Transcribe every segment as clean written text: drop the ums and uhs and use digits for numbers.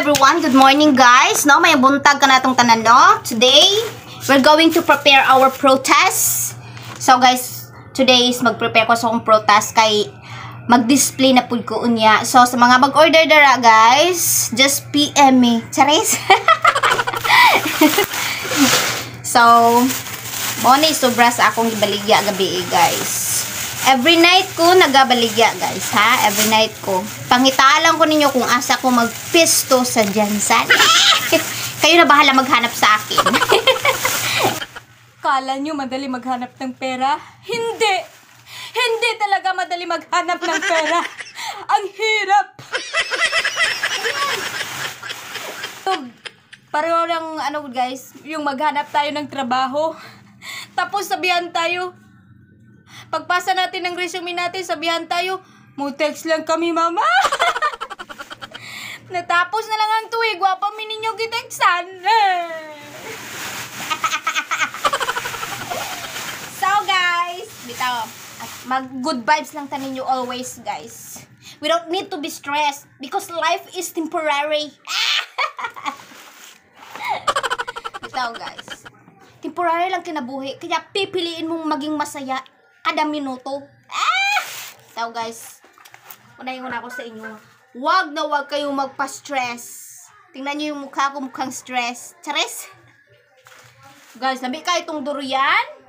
everyone, good morning guys. No, may buntag ka natong tanan no. Today, we're going to prepare our protest. So guys, today is mag-prepare ko sa akong protest kay mag-display na pud ko unya. So sa mga mag-order dara guys, just PM me. Charis. So, mo ni sobra sa akong ibaligya gabi guys. Every night ko nagabaligya guys ha, every night ko. Pangitaalan ko ninyo kung asa ko magpisto sa Jansan. Kayo na bahala maghanap sa akin. Kala nyo madali maghanap ng pera? Hindi! Hindi talaga madali maghanap ng pera. Ang hirap! So, pareho lang ano guys, yung maghanap tayo ng trabaho. Tapos sabihan tayo, pagpasa natin ng resume natin, sabihan tayo, mo-text lang kami, mama. Natapos na lang ang tuwi, gwapa mi ninyo giteksan. So guys, bitaw, mag-good vibes lang tanin nyo always guys. We don't need to be stressed because life is temporary. Bitaw guys, temporary lang kinabuhi, kaya pipiliin mong maging masaya kada minuto. So guys, unahin ko sa inyo. Wag na wag kayong magpa-stress. Tingnan nyo yung mukha ko, mukhang stress. Charis? Guys, labi ka itong durian.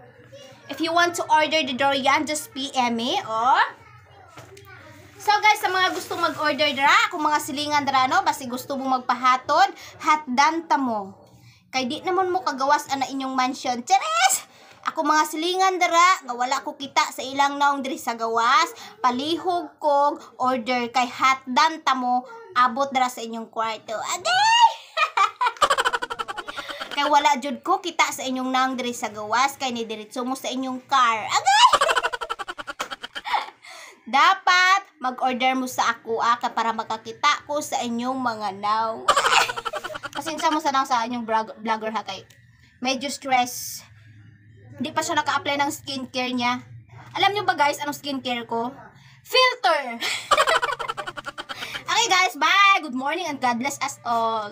If you want to order the durian, just PM me. Oh. So guys, sa mga gustong mag-order dara, kung mga silingan dara, no? Basi gusto mo magpahatod, hatdan ta mo. Kay di naman mo kagawas ana inyong mansion. Charis! Ako mga silingan dara, nga wala ko kita sa ilang naong diri sa gawas, palihog kog order kay hatdan ta mo, abot dara sa inyong kwarto. Agay! Kay wala jud ko kita sa inyong naong diri sa gawas, kay ni diretso mo sa inyong car. Agay! Dapat mag-order mo sa ako para makakita ko sa inyong mga naw. Pasensya mo sa inyong vlogger ha, kay medyo stress. Hindi pa siya naka-apply ng skincare niya. Alam niyo ba guys, anong skincare ko? Filter! Okay guys, bye! Good morning and God bless us all.